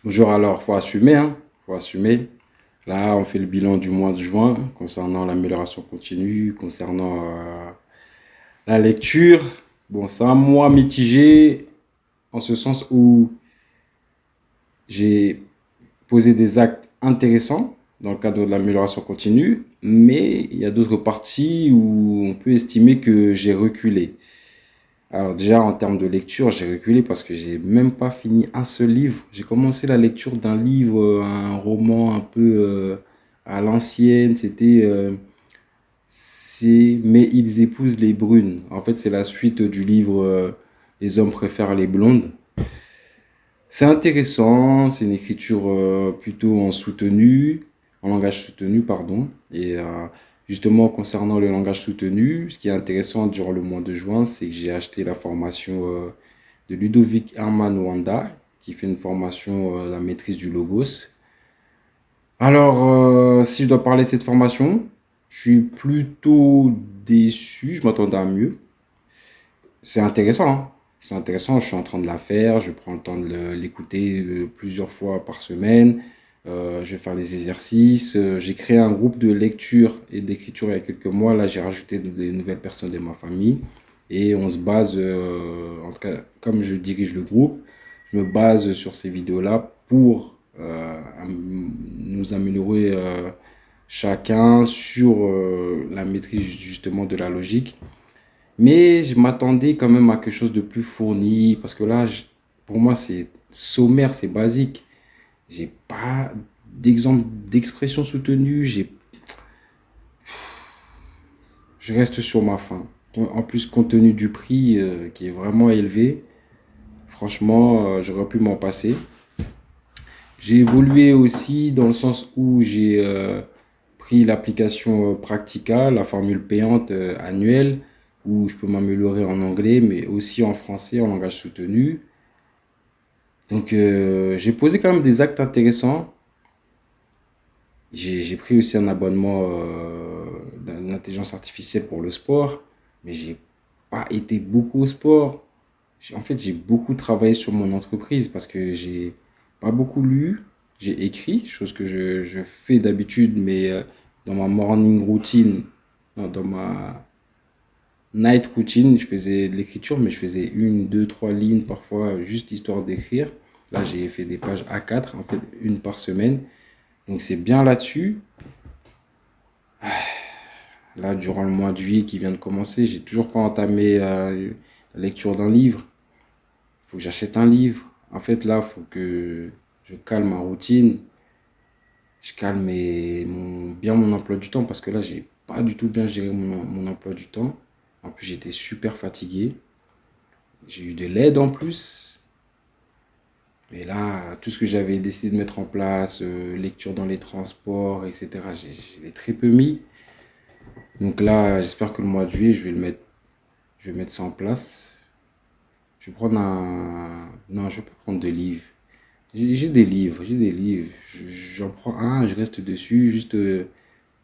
Bonjour, alors, faut assumer, hein, faut assumer. Là, on fait le bilan du mois de juin concernant l'amélioration continue, concernant la lecture. Bon, c'est un mois mitigé en ce sens où j'ai posé des actes intéressants dans le cadre de l'amélioration continue, mais il y a d'autres parties où on peut estimer que j'ai reculé. Alors déjà, en termes de lecture, j'ai reculé parce que j'ai même pas fini un seul livre. J'ai commencé la lecture d'un livre, un roman un peu à l'ancienne. Mais ils épousent les brunes. En fait, c'est la suite du livre Les hommes préfèrent les blondes. C'est intéressant, c'est une écriture plutôt en langage soutenu, pardon. Et justement, concernant le langage soutenu, ce qui est intéressant durant le mois de juin, c'est que j'ai acheté la formation de Ludovic Herman Wanda, qui fait une formation, la maîtrise du logos. Alors, si je dois parler de cette formation, je suis plutôt déçu, je m'attendais à mieux. C'est intéressant, hein. C'est intéressant, je suis en train de la faire, je prends le temps de l'écouter plusieurs fois par semaine. Je vais faire les exercices. J'ai créé un groupe de lecture et d'écriture il y a quelques mois. Là, j'ai rajouté des nouvelles personnes de ma famille. Et on se base, en tout cas, comme je dirige le groupe, je me base sur ces vidéos-là pour nous améliorer chacun sur la maîtrise justement de la logique. Mais je m'attendais quand même à quelque chose de plus fourni, parce que là, pour moi, c'est sommaire, c'est basique. J'ai pas d'exemple d'expression soutenue, je reste sur ma faim. En plus, compte tenu du prix qui est vraiment élevé, franchement, j'aurais pu m'en passer. J'ai évolué aussi dans le sens où j'ai pris l'application Practica, la formule payante annuelle, où je peux m'améliorer en anglais, mais aussi en français, en langage soutenu. Donc, j'ai posé quand même des actes intéressants. J'ai pris aussi un abonnement d'intelligence artificielle pour le sport, mais j'ai pas été beaucoup au sport. En fait, j'ai beaucoup travaillé sur mon entreprise parce que j'ai pas beaucoup lu. J'ai écrit, chose que je fais d'habitude, mais dans ma morning routine, non, dans ma night routine, je faisais de l'écriture, mais je faisais une, deux, trois lignes parfois, juste histoire d'écrire. Là, j'ai fait des pages A4, en fait, une par semaine. Donc, c'est bien là-dessus. Là, durant le mois de juillet qui vient de commencer, j'ai toujours pas entamé la lecture d'un livre. Il faut que j'achète un livre. En fait, là, il faut que je calme ma routine. Je calme bien mon emploi du temps parce que là, j'ai pas du tout bien géré mon emploi du temps. En plus, j'étais super fatigué. J'ai eu de l'aide en plus. Mais là, tout ce que j'avais décidé de mettre en place, lecture dans les transports, etc., je l'ai très peu mis. Donc là, j'espère que le mois de juillet, je vais mettre ça en place. Je vais prendre un... Non, je vais pas prendre de livres. J'ai des livres, j'ai des livres. J'en prends un, je reste dessus, juste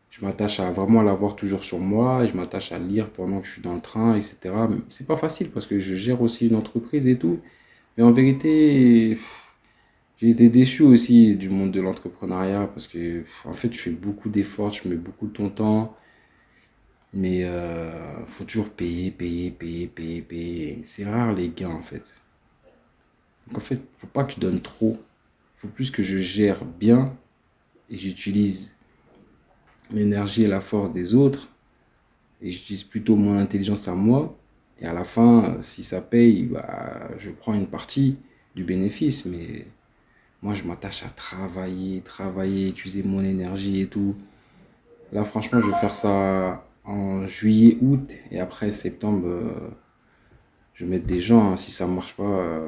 je m'attache à vraiment l'avoir toujours sur moi, je m'attache à lire pendant que je suis dans le train, etc. Mais c'est pas facile parce que je gère aussi une entreprise et tout. Mais en vérité, j'ai été déçu aussi du monde de l'entrepreneuriat parce que en fait, tu fais beaucoup d'efforts, tu mets beaucoup de ton temps, mais faut toujours payer, payer, payer, payer, payer. C'est rare les gains en fait. Donc en fait, faut pas que je donne trop. Faut plus que je gère bien et j'utilise l'énergie et la force des autres et j'utilise plutôt mon intelligence à moi. Et à la fin, si ça paye, bah, je prends une partie du bénéfice. Mais moi, je m'attache à travailler, travailler, utiliser mon énergie et tout. Là, franchement, je vais faire ça en juillet, août et après septembre, je vais mettre des gens, hein. Si ça ne marche pas,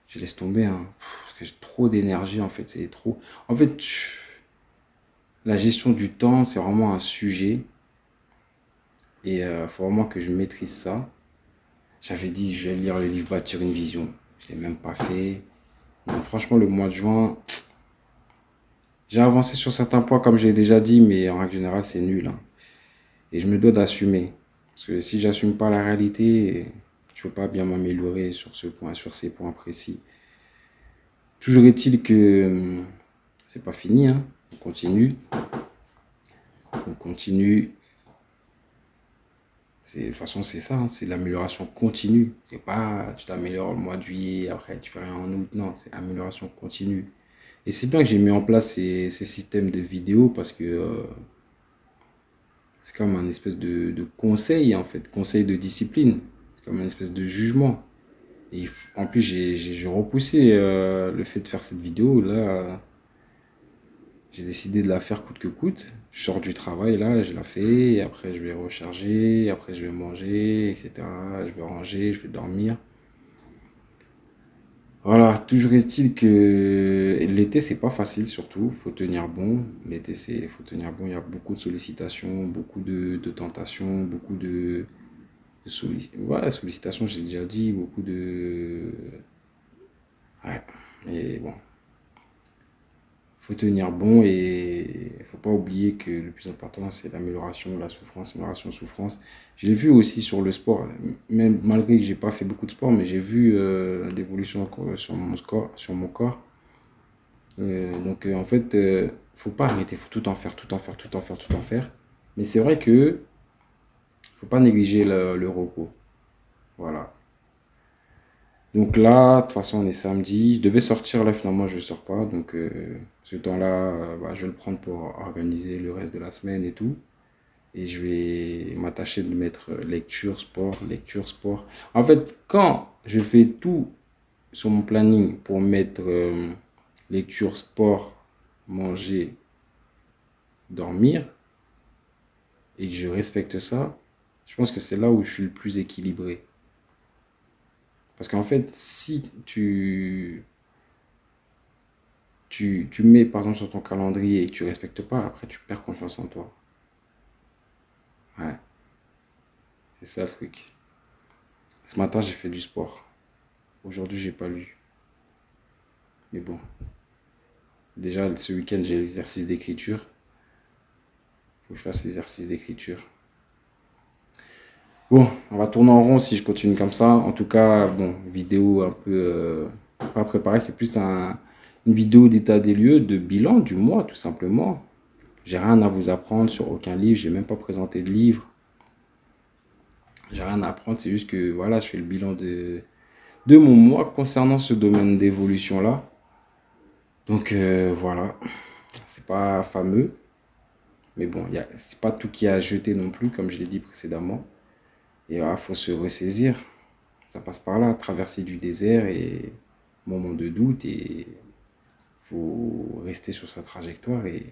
je laisse tomber, hein. Parce que j'ai trop d'énergie en fait, c'est trop. En fait, la gestion du temps, c'est vraiment un sujet et il faut vraiment que je maîtrise ça. J'avais dit, je vais lire le livre Bâtir une vision. Je ne l'ai même pas fait. Non, franchement, le mois de juin, j'ai avancé sur certains points, comme j'ai déjà dit, mais en règle générale, c'est nul, hein. Et je me dois d'assumer. Parce que si j'assume pas la réalité, je ne peux pas bien m'améliorer sur ce point, sur ces points précis. Toujours est-il que c'est pas fini, hein. On continue. On continue. De toute façon, c'est ça, hein, c'est l'amélioration continue. C'est pas tu t'améliores le mois de juillet, après tu fais rien en août. Non, c'est amélioration continue. Et c'est bien que j'ai mis en place ces systèmes de vidéos parce que c'est comme un espèce de conseil, en fait, conseil de discipline. C'est comme un espèce de jugement. Et en plus, j'ai repoussé le fait de faire cette vidéo. Là, j'ai décidé de la faire coûte que coûte. Je sors du travail, là, je la fais. Et après, je vais recharger. Après, je vais manger, etc. Je vais ranger, je vais dormir. Voilà, toujours est-il que l'été, c'est pas facile, surtout. Faut tenir bon. L'été, faut tenir bon. Il y a beaucoup de sollicitations, beaucoup de tentations, beaucoup de voilà, sollicitations, j'ai déjà dit. Beaucoup de. Ouais, mais bon. Faut tenir bon et il faut pas oublier que le plus important, c'est l'amélioration, la souffrance, amélioration, souffrance. Je l'ai vu aussi sur le sport, même malgré que j'ai pas fait beaucoup de sport, mais j'ai vu l'évolution sur mon score, sur mon corps. Donc en fait, faut pas arrêter, faut tout en faire, tout en faire, tout en faire, tout en faire. Mais c'est vrai que faut pas négliger le repos. Voilà. Donc là, de toute façon, on est samedi. Je devais sortir là, finalement, je ne sors pas. Donc ce temps-là, bah, je vais le prendre pour organiser le reste de la semaine et tout. Et je vais m'attacher de mettre lecture, sport, lecture, sport. En fait, quand je fais tout sur mon planning pour mettre lecture, sport, manger, dormir, et que je respecte ça, je pense que c'est là où je suis le plus équilibré. Parce qu'en fait, si tu mets par exemple sur ton calendrier et que tu respectes pas, après tu perds confiance en toi. Ouais, c'est ça le truc. Ce matin, j'ai fait du sport. Aujourd'hui, j'ai pas lu. Mais bon, déjà ce week-end, j'ai l'exercice d'écriture. Faut que je fasse l'exercice d'écriture. Bon, on va tourner en rond si je continue comme ça. En tout cas, bon, vidéo un peu pas préparée, c'est plus une vidéo d'état des lieux, de bilan du mois, tout simplement. J'ai rien à vous apprendre sur aucun livre, j'ai même pas présenté de livre. J'ai rien à apprendre, c'est juste que voilà, je fais le bilan de mon mois concernant ce domaine d'évolution-là. Donc voilà, c'est pas fameux, mais bon, c'est pas tout qui est à jeter non plus, comme je l'ai dit précédemment. Et il faut se ressaisir. Ça passe par là, traverser du désert et moment de doute, et faut rester sur sa trajectoire et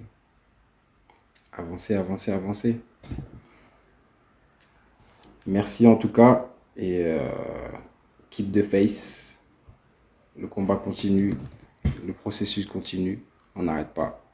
avancer, avancer, avancer. Merci en tout cas et keep the face. Le combat continue, le processus continue, on n'arrête pas.